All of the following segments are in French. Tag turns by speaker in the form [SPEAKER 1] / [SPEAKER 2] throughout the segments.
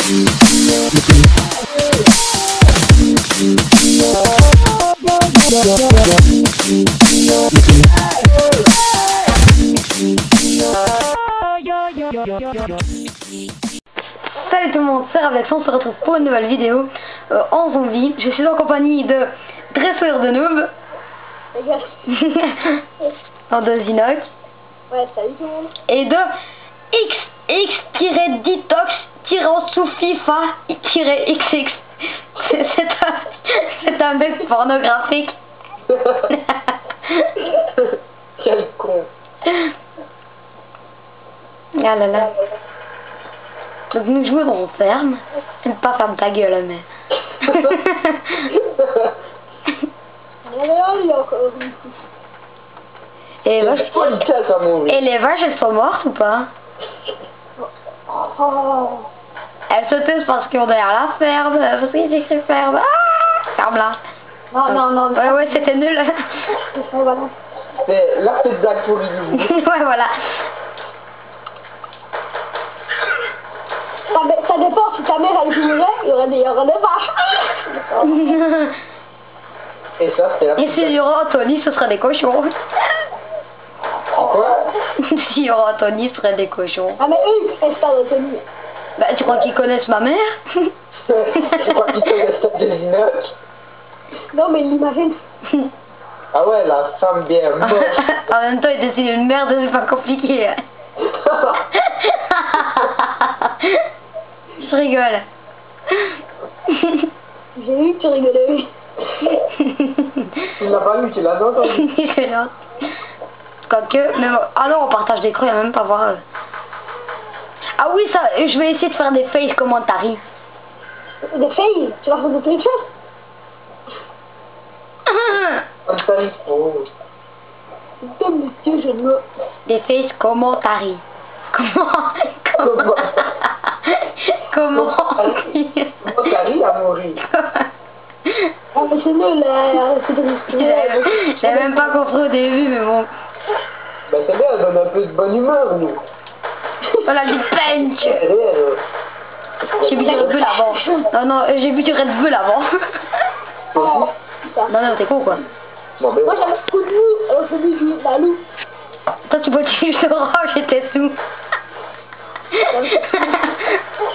[SPEAKER 1] Salut tout le monde, c'est Ravlex, on se retrouve pour une nouvelle vidéo en zombie. Je suis en compagnie de Dresseur de Noob. En de Zinox.
[SPEAKER 2] Ouais, salut tout le monde.
[SPEAKER 1] Et de XX-Detox-FIFA-FIFA-XX. C'est un mec pornographique.
[SPEAKER 3] Quel con.
[SPEAKER 1] Ah là là. Donc nous jouons dans une ferme. C'est pas ferme ta gueule, mais. Et les vaches, elles sont mortes ou pas?
[SPEAKER 2] Oh.
[SPEAKER 1] Elles se taisent parce qu'on est derrière la ferme, parce qu'il est écrit ferme. Ah, ferme là.
[SPEAKER 2] Non.
[SPEAKER 1] Ouais, c'était nul.
[SPEAKER 3] C'est la petite blague pour lui.
[SPEAKER 1] Ouais, voilà.
[SPEAKER 2] Ça dépend, si ta mère elle jouerait, il y aurait des vaches.
[SPEAKER 3] Et ça, c'est la
[SPEAKER 1] Et s'il y aura Anthony, ce sera des cochons.
[SPEAKER 3] Quoi?
[SPEAKER 1] S'il y aura Anthony, ce serait des cochons.
[SPEAKER 2] Ah mais eux, c'est pas d'Anthony.
[SPEAKER 1] Bah, tu crois qu'ils connaissent ma mère?
[SPEAKER 3] Tu crois qu'ils connaissent ta Zinox?
[SPEAKER 2] Non mais l'imagine.
[SPEAKER 3] Ah ouais, la femme bien moche.
[SPEAKER 1] En même temps, il décide une merde, c'est pas compliqué. Hein. Je rigole.
[SPEAKER 2] J'ai vu que tu rigolais.
[SPEAKER 3] Tu l'as pas lu, tu l'as entendu.
[SPEAKER 1] C'est là. Quoique, mais bon. Ah non, on partage des creux, il n'y a même pas voir. Ah oui, ça, je vais essayer de faire des face commentary.
[SPEAKER 2] Des fails? Tu vas faire de quelque chose? Putain, monsieur, je me...
[SPEAKER 1] Des face commentary. Comment
[SPEAKER 3] Commentary à mourir.
[SPEAKER 2] Ah mais c'est nul, c'est de respirer.
[SPEAKER 1] J'avais même pas compris au début, mais bon.
[SPEAKER 3] Bah c'est bien, elle donne un peu de bonne humeur, nous.
[SPEAKER 1] Voilà, du punch. J'ai bu du Red Bull avant. Non, j'ai bu du Red Bull avant.
[SPEAKER 2] Oh, putain.
[SPEAKER 1] Non, t'es con quoi.
[SPEAKER 3] Bon, ben,
[SPEAKER 2] Moi j'avais beaucoup de loup, celui du loup.
[SPEAKER 1] Toi tu bois du jus d'orange, j'étais sous.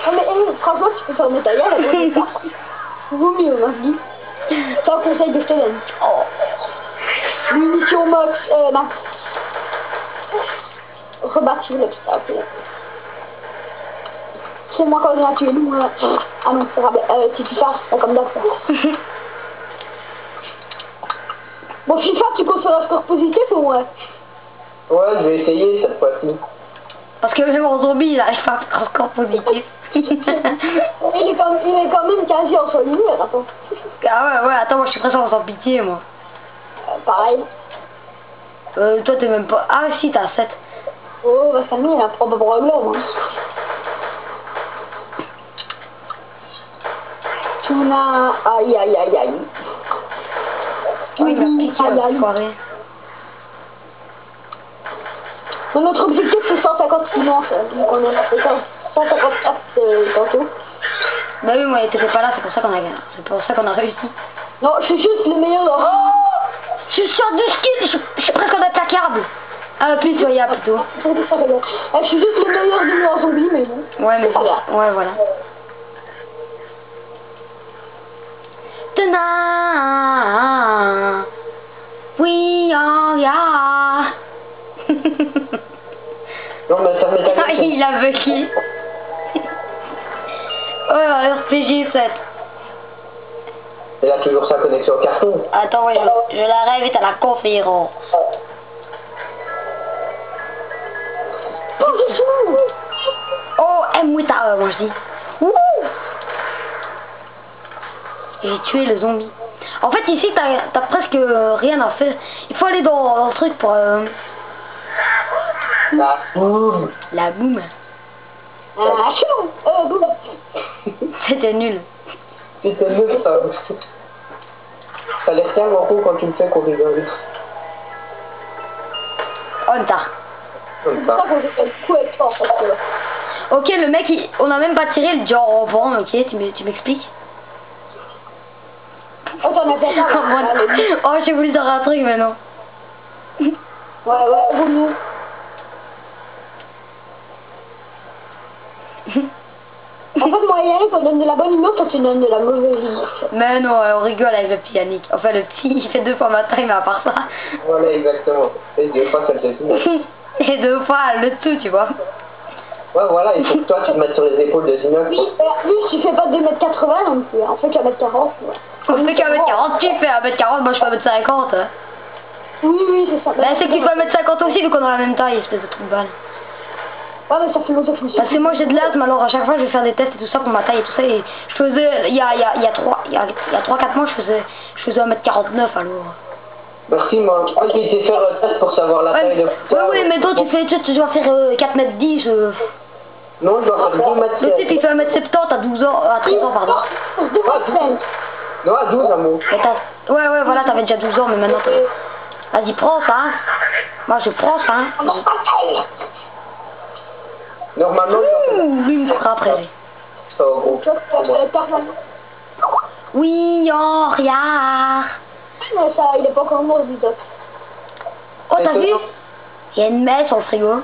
[SPEAKER 2] Ah mais franchement tu peux fermer ta gueule, elle va pas. Vaut mieux, moi je dis. C'est un conseil que je te donne.
[SPEAKER 1] Oh.
[SPEAKER 2] Munition max, max. Rebâtir l'obstacle. C'est moi quand on a tué nous. Ah non, c'est grave. Si tu fasses, c'est comme d'accord. Bon, FIFA, tu comptes faire un score positif ou ouais?
[SPEAKER 3] ouais, je vais essayer cette fois-ci.
[SPEAKER 1] Parce que même en zombie, il arrive pas à faire un score positif.
[SPEAKER 2] il est quand même quasi en soi lumière, attends.
[SPEAKER 1] Ah ouais, attends, moi je suis présent sans pitié, moi.
[SPEAKER 2] Pareil.
[SPEAKER 1] Toi t'es même pas... Ah si, t'as 7.
[SPEAKER 2] Oh, bah Samy, il a un problème, hein. Tuna, aïe.
[SPEAKER 1] Oh, il m'a piqué la soirée.
[SPEAKER 2] Bon, notre objectif c'est 150 finances, donc on en a fait 154 tantôt.
[SPEAKER 1] Bah oui, moi t'étais pas là, c'est pour ça qu'on a gagné. C'est pour ça qu'on a réussi.
[SPEAKER 2] Non, je suis juste le meilleur.
[SPEAKER 1] Oh, je suis sur du ski, je suis presque en attaquable. Ah, plus soyable plutôt.
[SPEAKER 2] Je suis juste le meilleur du monde en zombie, mais bon.
[SPEAKER 1] Ouais, mais
[SPEAKER 2] voilà.
[SPEAKER 1] Ouais, voilà. Tonight, we are ya.
[SPEAKER 3] Non, mais ça m'est
[SPEAKER 1] Ah, il a bugué. Oh, RPG 7.
[SPEAKER 3] Elle a toujours sa connexion au carton.
[SPEAKER 1] Attends, ouais, je la réinvite à la conférence. Oh, M8A, moi je dis. Wouh! J'ai tué le zombie. En fait, ici, t'as presque rien à faire. Il faut aller dans le truc pour...
[SPEAKER 3] La boum.
[SPEAKER 1] La boum.
[SPEAKER 2] Ah, chou! Boum!
[SPEAKER 1] C'était nul.
[SPEAKER 3] C'était nul, ça. Ça a l'air tellement cool quand tu me fais qu'on rigole.
[SPEAKER 1] On t'a.
[SPEAKER 3] Comme
[SPEAKER 2] C'est ça
[SPEAKER 3] ça.
[SPEAKER 2] qu'on fait le coup avec toi, en fait.
[SPEAKER 1] Ok, le mec, on a même pas tiré, il dit au revoir, ok, tu m'expliques?
[SPEAKER 2] Oh, t'en as fait ça.
[SPEAKER 1] Oh, j'ai voulu dire un truc, mais non.
[SPEAKER 2] Ouais, vaut mieux. En fait, moi et Yannick, on donne de la bonne humeur, toi tu donnes de la mauvaise humeur.
[SPEAKER 1] Mais non, on rigole avec le petit Yannick. Enfin, le petit, il fait 2 fois ma taille, mais à part ça.
[SPEAKER 3] Voilà, exactement. Et 2 fois, ça le fait tout.
[SPEAKER 1] Et 2 fois, le tout, tu vois.
[SPEAKER 3] Ouais, voilà, il faut que toi, tu te mettes sur les épaules de Zinox.
[SPEAKER 2] Oui, lui, tu fais pas 2m80 non plus, on fait qu'à 1m40. Ouais.
[SPEAKER 1] On fait qu'à 1m40, tu fais 1m40, moi je fais 1m50. Hein.
[SPEAKER 2] Oui, c'est ça.
[SPEAKER 1] Bah, c'est qu'il faut 1m50 aussi, vu qu'on a la même taille, espèce de truc de balle.
[SPEAKER 2] Ouais, mais ça fait longtemps que je
[SPEAKER 1] Parce que moi j'ai de l'asthme, alors à chaque fois je vais faire des tests et tout ça pour ma taille et tout ça. Et je faisais, il y a 3-4 mois, je faisais 1m49 alors.
[SPEAKER 3] Merci, moi. Je crois qu'il était faire le test pour savoir la taille de...
[SPEAKER 1] Ouais, mais toi tu dois faire 4m10.
[SPEAKER 3] Non, je dois faire 2m.
[SPEAKER 1] Le type il fait 1m70 à 12 ans, à 13 ans, pardon.
[SPEAKER 3] Non, à 12 amour.
[SPEAKER 1] Ouais, voilà, t'avais déjà 12 ans, mais maintenant vas-y, prends ça. Moi je prends ça.
[SPEAKER 3] Normalement,
[SPEAKER 1] Lui il me fera après.
[SPEAKER 3] ça va gros.
[SPEAKER 1] Oui, oh, regarde.
[SPEAKER 2] Mais ça, il est pas encore mort, dis donc.
[SPEAKER 1] Oh, t'as vu? Il y a une messe sur le frigo.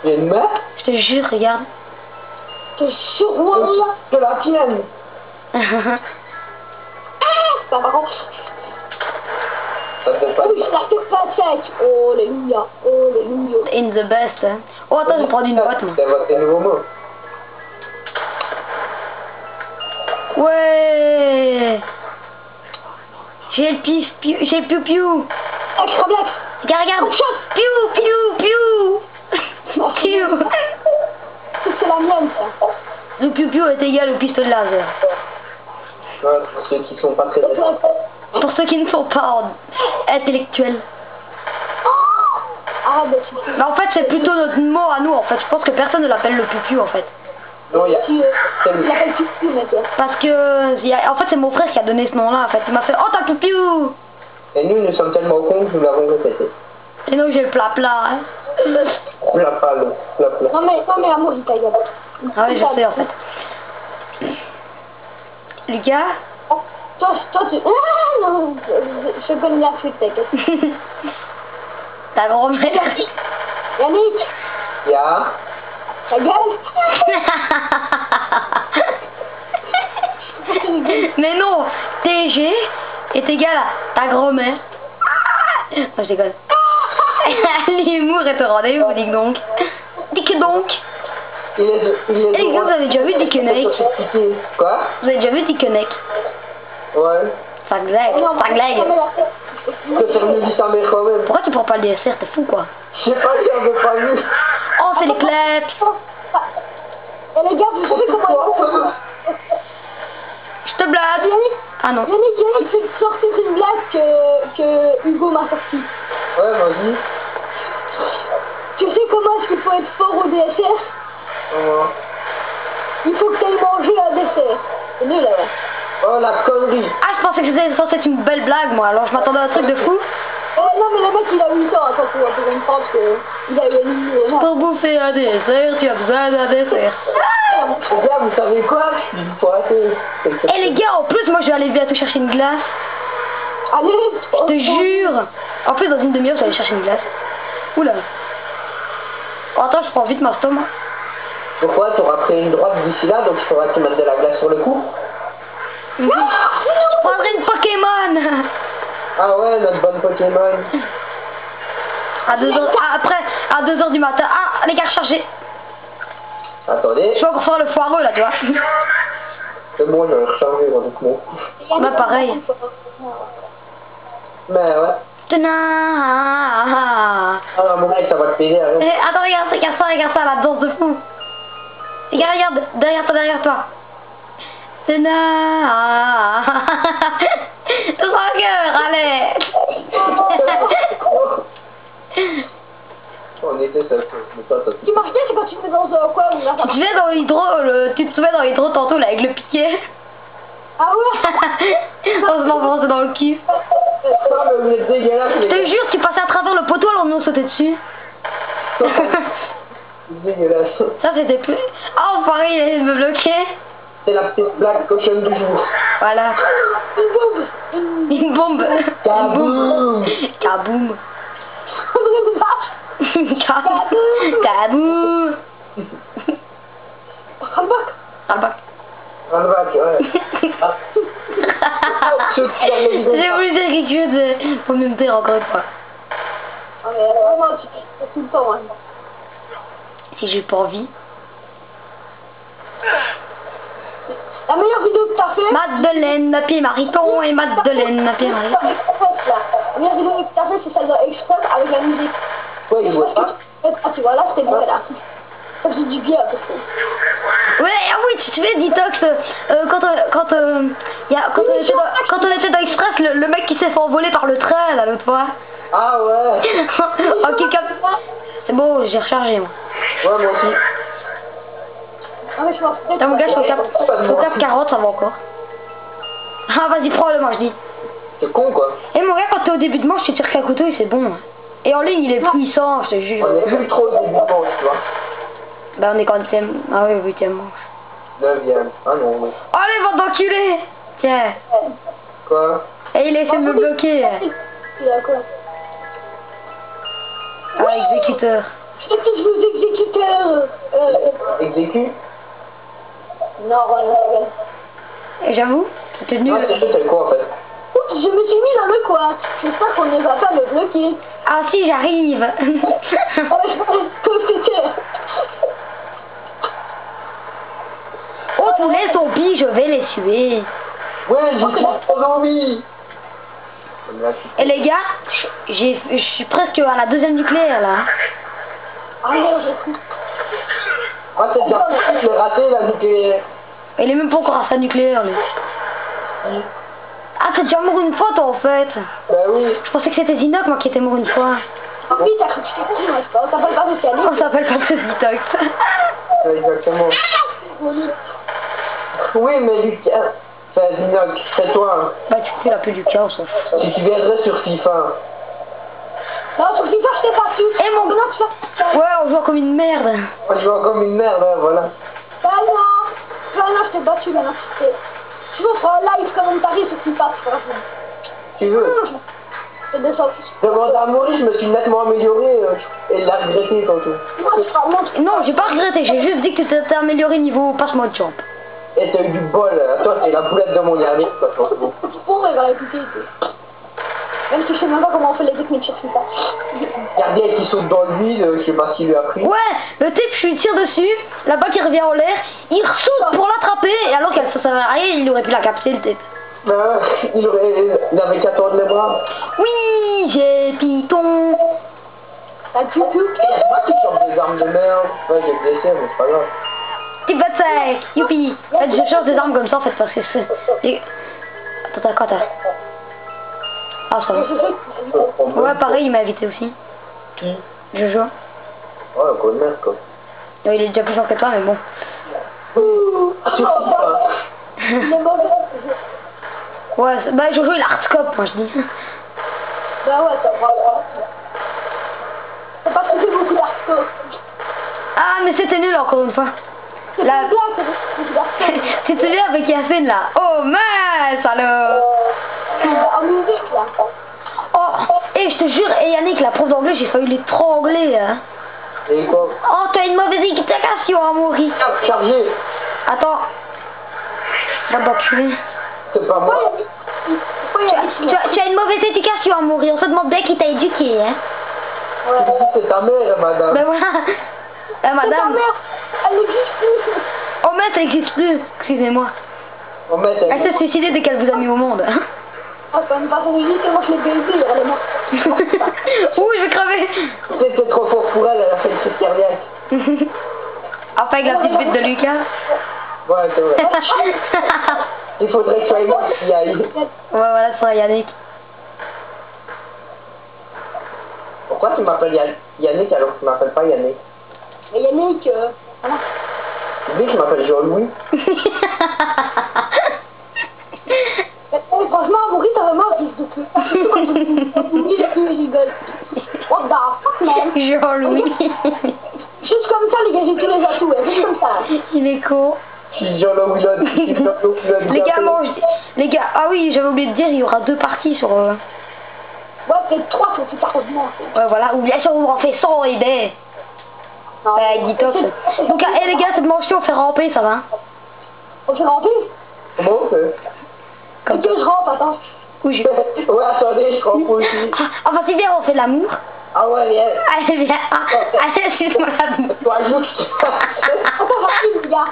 [SPEAKER 3] Il y a une main?
[SPEAKER 1] Je te jure, regarde.
[SPEAKER 2] T'es sûr, moi,
[SPEAKER 3] C'est la tienne.
[SPEAKER 2] pas marrant.
[SPEAKER 3] Ça te fait pas
[SPEAKER 2] Oui, ça fait pas sec. Oh, alléluia.
[SPEAKER 1] In the best. Hein. Oh, attends, je vais prendre une boîte, moi.
[SPEAKER 3] C'est votre nouveau mot.
[SPEAKER 1] Ouais. J'ai le j'ai le piou-piou.
[SPEAKER 2] Extra black.
[SPEAKER 1] Regarde. Piou. Piou.
[SPEAKER 2] C'est la mienne, ça.
[SPEAKER 1] Le piou-piou est égal au pistolet laser.
[SPEAKER 3] Ouais, pour ceux qui sont pas très...
[SPEAKER 1] Pour ceux qui ne sont pas intellectuels.
[SPEAKER 2] Arrête de suivre.
[SPEAKER 1] Mais en fait, c'est plutôt notre mot à nous, en fait. Je pense que personne ne l'appelle le piou-piou, en fait.
[SPEAKER 3] Non, il y a...
[SPEAKER 2] Tu l'appelles Piou, mec.
[SPEAKER 1] Parce que, en fait, c'est mon frère qui a donné ce nom-là, en fait. Il m'a fait, oh, t'as piou-piou.
[SPEAKER 3] Et nous sommes tellement cons que nous l'avons répété.
[SPEAKER 1] Et nous, j'ai le plat-plat, hein.
[SPEAKER 3] Plat.
[SPEAKER 2] Non, mais amour, il t'a gueule.
[SPEAKER 1] Ah oui, je sais, en fait. Lucas.
[SPEAKER 2] Toi, tu... Ah, non, je connais la suite, t'inquiète.
[SPEAKER 1] Ta grand-mère.
[SPEAKER 2] Yannick,
[SPEAKER 3] Ya.
[SPEAKER 2] ta gueule.
[SPEAKER 1] Mais non, TG est égal à ta grand-mère. Non, je déconne. L'humour est au rendez-vous, dis donc. Dis que donc.
[SPEAKER 3] Il est
[SPEAKER 1] Eh, vous avez déjà vu Dickeneck?
[SPEAKER 3] Quoi?
[SPEAKER 1] Vous avez déjà vu Dickeneck?
[SPEAKER 3] Ouais.
[SPEAKER 1] Ça glague.
[SPEAKER 3] Je préfère mieux dire ta mère quand même.
[SPEAKER 1] Pourquoi tu prends pas le DSR? T'es fou, quoi.
[SPEAKER 3] Je sais pas si on veut pas mieux.
[SPEAKER 1] Oh, c'est les cleps.
[SPEAKER 2] Et les gars, vous savez comment...
[SPEAKER 1] Je te blague. Ah non.
[SPEAKER 2] Yannick, c'est de sortir une blague que Hugo m'a sortie.
[SPEAKER 3] Ouais, vas-y.
[SPEAKER 2] Tu sais comment est-ce qu'il faut être fort au DSR?
[SPEAKER 3] Comment?
[SPEAKER 2] Il faut que tu ailles manger un dessert. C'est nul, là.
[SPEAKER 3] Oh, la connerie.
[SPEAKER 1] Ah, je pensais que c'était censé être une belle blague, moi. Alors, je m'attendais à un truc de fou.
[SPEAKER 2] Non, mais le mec, il a 8 ans. Attends, pour comprendre qu'il a eu un numéro.
[SPEAKER 1] Pour bouffer un dessert, tu as besoin d'un dessert.
[SPEAKER 3] Les gars, vous savez quoi? Il faut arrêter.
[SPEAKER 1] Et les gars, en plus, moi, je vais aller bientôt chercher une glace.
[SPEAKER 2] Allez,
[SPEAKER 1] Je te jure. En plus, dans une demi-heure, je vais aller chercher une glace. Oula. Oh, attends, je prends vite ma stomac.
[SPEAKER 3] Pourquoi? T'auras pris une droite d'ici là, donc il faudra que tu mettes de la glace sur le cou.
[SPEAKER 1] Je prendrai une Pokémon.
[SPEAKER 3] Ah ouais, notre bonne Pokémon.
[SPEAKER 1] À 2h, après, à 2h du matin. Ah, les gars, rechargés.
[SPEAKER 3] Attendez.
[SPEAKER 1] Je vais encore faire le foireux, là, tu vois.
[SPEAKER 3] C'est bon, je vais recharger, honnêtement.
[SPEAKER 1] Bah, pareil.
[SPEAKER 3] Mais ouais.
[SPEAKER 1] Ah,
[SPEAKER 3] Ah non, mon mec, ça va te payer, arrête.
[SPEAKER 1] attends, regarde ça, la danse de fou. Regarde, derrière toi. Tout en cœur, allez.
[SPEAKER 3] On était seul, mais toi,
[SPEAKER 2] Ce qui marche bien, c'est quand tu te mets dans un coin où là, ça marche.
[SPEAKER 1] Tu te souviens dans l'hydro tantôt, là, avec le piquet.
[SPEAKER 2] Ah ouais.
[SPEAKER 1] On se l'enfonçait dans le cul.
[SPEAKER 3] mais dégueulasse,
[SPEAKER 1] Je te jure, tu passais à travers le poteau alors nous on sautait dessus.
[SPEAKER 3] Dégueulasse.
[SPEAKER 1] Ça c'était plus... Oh, pareil, il a essayé de me bloquer.
[SPEAKER 3] C'est la petite blague cochonne du jour.
[SPEAKER 1] Voilà. Une bombe.
[SPEAKER 3] Kaboum.
[SPEAKER 1] Kaboum. Kaboum. Rabat.
[SPEAKER 3] Run-back, ouais.
[SPEAKER 1] J'ai voulu dire quelque chose pour me dire encore une fois.
[SPEAKER 2] Ah mais vraiment, tu fais tout le temps, hein.
[SPEAKER 1] Si j'ai pas envie.
[SPEAKER 2] La meilleure vidéo que t'as fait...
[SPEAKER 1] Madeleine, Napi Mariton et Madeleine, Napi Mariton.
[SPEAKER 2] La meilleure vidéo que t'as fait, c'est celle de Express avec la musique.
[SPEAKER 3] Ouais, il voit pas.
[SPEAKER 2] Ah, tu vois, là, c'était bon, là. Ça fait du bien, parce que...
[SPEAKER 1] Ouais, ah oui, tu te fais detox. Quand on était dans Express, le mec qui s'est fait envoler par le train, là, l'autre fois.
[SPEAKER 3] Ah ouais.
[SPEAKER 1] Ok, c'est bon, j'ai rechargé, moi.
[SPEAKER 3] Ouais, moi aussi.
[SPEAKER 2] Ah, mais je m'en fous.
[SPEAKER 1] Là, mon gars, je suis au cap 40, ça va encore. Ah, vas-y, prends-le, moi, je dis.
[SPEAKER 3] C'est con, quoi.
[SPEAKER 1] Et mon gars, quand t'es au début de manche, tu tires qu'un couteau et c'est bon. Et en ligne, il est puissant, je te jure.
[SPEAKER 3] On est plus trop au début de manche, tu vois.
[SPEAKER 1] Bah, on est quand même... Ah oui, 8ème manche.
[SPEAKER 3] 9ème. Ah non, non.
[SPEAKER 1] Allez, va d'enculé. Tiens.
[SPEAKER 3] Quoi?
[SPEAKER 1] Et il a essayé de me bloquer.
[SPEAKER 2] Il a quoi?
[SPEAKER 1] Ah, exécuteur.
[SPEAKER 2] Je sais que je vous exécuteur.
[SPEAKER 3] Exécute?
[SPEAKER 2] Non, voilà.
[SPEAKER 1] Et j'avoue, c'était nul.
[SPEAKER 3] Non, c'est quoi, en fait?
[SPEAKER 2] Je me suis mis dans le coin. J'espère qu'on ne va pas me bloquer.
[SPEAKER 1] Ah si, j'arrive.
[SPEAKER 2] Oh, je pense que c'était...
[SPEAKER 1] Oh, tous les zombies, je vais les tuer.
[SPEAKER 3] Ouais, j'ai trop envie.
[SPEAKER 1] Et les gars, je suis presque à la 2ème nucléaire, là.
[SPEAKER 2] Ah non, j'ai cru.
[SPEAKER 3] Ah, c'est déjà je l'ai raté, la nucléaire.
[SPEAKER 1] Il est même pas encore à sa nucléaire, lui. Ah, t'es déjà mort une fois, toi, en fait.
[SPEAKER 3] Bah oui.
[SPEAKER 1] Je pensais que c'était Zinoc, moi, qui était mort une fois.
[SPEAKER 2] Ah oui, t'as cru que j'étais con, moi, je sais pas. On s'appelle pas socialiste.
[SPEAKER 1] On s'appelle pas ce Detox.
[SPEAKER 3] Ouais, exactement. Oui, mais Lucas, c'est Zinoc, c'est toi.
[SPEAKER 1] Bah, tu fais la peu du chaos, on s'en fout.
[SPEAKER 3] Si tu viendrais sur FIFA.
[SPEAKER 2] Non, sur FIFA, je t'ai pas su.
[SPEAKER 1] Eh, mon
[SPEAKER 2] non, tu fais...
[SPEAKER 1] Ouais, on joue comme une merde.
[SPEAKER 3] Moi, je vois comme une merde, hein, voilà.
[SPEAKER 2] Bah non, je t'ai battu, maintenant. Tu veux faire un live commentary sur FIFA, tu feras ça.
[SPEAKER 3] Tu veux?
[SPEAKER 2] Je descends.
[SPEAKER 3] Demande à Maurice, je me suis nettement amélioré et il l'a regretté tantôt.
[SPEAKER 2] Moi, je ferai un montre.
[SPEAKER 1] Non, j'ai pas regretté, j'ai juste dit que tu t'es amélioré niveau passe-moi de champ.
[SPEAKER 3] Et t'as eu du bol, toi t'es la boulette de mon dernier, quoi, franchement.
[SPEAKER 2] Bon, il va l'écouter. Même si je sais même pas comment on fait les techniques sur FIFA.
[SPEAKER 3] Gardien qui saute dans le vide, je sais pas s'il lui a pris.
[SPEAKER 1] Ouais, le type, je lui tire dessus, la balle qui revient en l'air, il ressaute pour l'attraper, et alors qu'elle se servait à rien, il aurait pu la capter, le type.
[SPEAKER 3] Bah, il avait qu'à tordre les bras.
[SPEAKER 1] Oui, j'ai Python.
[SPEAKER 2] T'as plus tout.
[SPEAKER 3] Et moi qui sors des armes de merde. Ouais, j'ai blessé, mais c'est pas grave.
[SPEAKER 1] Type 25, youpi. En fait, je change des armes comme ça, en fait, parce que c'est... Attends, quoi, t'as... Ah, ça va. Ouais, pareil, il m'a invité aussi.
[SPEAKER 3] Qui?
[SPEAKER 1] Je joue.
[SPEAKER 3] Ouais, un connard, quoi.
[SPEAKER 1] Non, il est déjà plus fort que toi, mais bon.
[SPEAKER 3] Sur FIFA.
[SPEAKER 2] Il est mauvais.
[SPEAKER 1] Ouais, bah, je joue, il a hardscope, moi, je dis.
[SPEAKER 2] Bah ouais, t'as pas le droit. T'as pas trouvé beaucoup d'arco.
[SPEAKER 1] Ah, mais c'était nul, encore une fois.
[SPEAKER 2] C'est
[SPEAKER 1] La...
[SPEAKER 2] pas bien, c'est beaucoup d'arco.
[SPEAKER 1] C'était nul avec Yacine, là. Oh, mince, alors.
[SPEAKER 2] En musique, là.
[SPEAKER 1] Oh, et je te jure, et Yannick, la prof d'anglais, j'ai failli l'étrangler, hein.
[SPEAKER 3] Et quoi?
[SPEAKER 1] Oh, t'as une mauvaise éducation à mourir.
[SPEAKER 3] Chargé.
[SPEAKER 1] Attends. Va d'enculer.
[SPEAKER 3] C'est pas moi.
[SPEAKER 1] Tu as une mauvaise éducation à mourir. On se demande bien qui t'a éduqué, hein.
[SPEAKER 3] C'est ta mère, madame.
[SPEAKER 1] Ben voilà. Madame.
[SPEAKER 2] Ta mère, elle existe plus.
[SPEAKER 1] Oh, mais ça n'existe plus. Excusez-moi.
[SPEAKER 3] On met
[SPEAKER 1] Elle s'est suicidée dès qu'elle vous a mis au monde.
[SPEAKER 2] Ah, c'est même pas son existe, moi je l'ai baisée, elle est morte.
[SPEAKER 1] Ouh, je vais crever.
[SPEAKER 3] C'était trop fort pour elle, elle a fait une crise cardiaque.
[SPEAKER 1] Enfin, avec la petite bite de Lucas.
[SPEAKER 3] Ouais, c'est vrai. Il faudrait que tu ailles moi qui aille.
[SPEAKER 1] Ouais, voilà, c'est vrai, Yannick.
[SPEAKER 3] Pourquoi tu m'appelles Yannick alors que tu m'appelles pas Yannick?
[SPEAKER 2] Mais Yannick, voilà.
[SPEAKER 3] Tu dis que je m'appelle Jean-Louis.
[SPEAKER 2] Franchement, Maurice, t'as vraiment un fils de pute. Je rigole. What the fuck, man?
[SPEAKER 1] Jean-Louis.
[SPEAKER 2] Juste comme ça, les gars, j'ai tous les atouts, hein. Juste comme ça.
[SPEAKER 1] Il est con.
[SPEAKER 3] Si Jean-Louis
[SPEAKER 1] Les gars, mange. Les gars, ah oui, j'avais oublié de dire, il y aura 2 parties sur.
[SPEAKER 2] Ouais, peut-être 3 sur tout ordinaire.
[SPEAKER 1] Ouais, voilà, ou bien sûr, on en fait 100 et des.
[SPEAKER 2] Non,
[SPEAKER 1] Bah, Guitoff. Donc, hé les gars, cette mention, on fait ramper, ça va?
[SPEAKER 2] on fait ramper?
[SPEAKER 3] Comment on fait?
[SPEAKER 1] Comme
[SPEAKER 2] Ok, je rampe, attends.
[SPEAKER 1] Oui, je.
[SPEAKER 3] Ouais, attendez, je rampe aussi.
[SPEAKER 1] Ah, bah, c'est bien, on fait de l'amour.
[SPEAKER 3] Ah ouais, viens.
[SPEAKER 1] Allez, viens. Ah, allez, excuse-moi la bouche.
[SPEAKER 3] Toi, joue.
[SPEAKER 2] Attends, j'arrive, les gars.